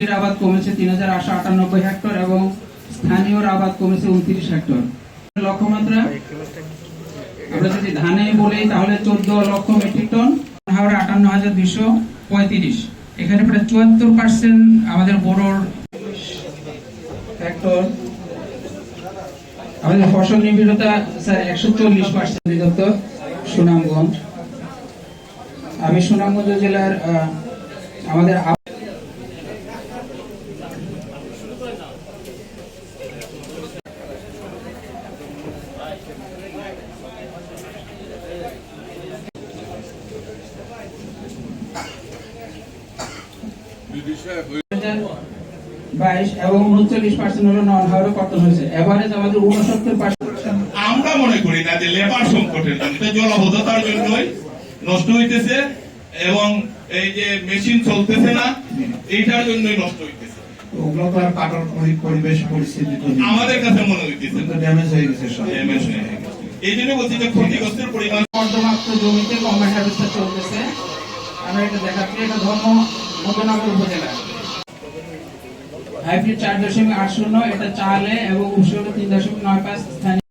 আবাদ কমেছে ৩,৮৯৮ হেক্টর এবং স্থানীয় আবাদ কমেছে ২৯ হেক্টর। লক্ষ্যমাত্রা আমরা যদি ধানে বলি তাহলে ১৪ লক্ষ মেট্রিক টন, হাওড়ে ৫৮,২৩৫। এখানে প্রায় ৭৪% আমাদের বোরোর হেক্টর। আমাদের ফসল নিবিড়তা স্যার ১৪০% অধিদপ্তর সুনামগঞ্জ। আমি সুনামগঞ্জ জেলার আমাদের এবং ৩৯% হলো নন হাওড়ে কর্তন হয়েছে। এভারেজ আমাদের ৬৯%। আমরা মনে করি না যে লেবার সংকটের জন্য, জলাবদ্ধতার জন্যই নষ্ট হইতেছে এবং এই যে মেশিন চলতেছে না এইটার জন্যই নষ্ট হইতেছে। ওগুলো তো আর কাটার পরিবেশ পরিস্থিতি আমাদের কাছে মনে হইতেছে ড্যামেজ হয়ে গেছে সব। ড্যামেজ হয়ে গেছে। এই জন্য বলছি যে ক্ষতিগ্রস্তের পরিমাণ পর্যাপ্ত জমিতে কম্বাইন্ড হারভেস্টার চলতেছে। আমরা এটা দেখাচ্ছি, এটা মধ্যনগর উপজেলা হাইব্রিড ৪.৮০, এটা চালে এবং ৩.৯৫ স্থানীয়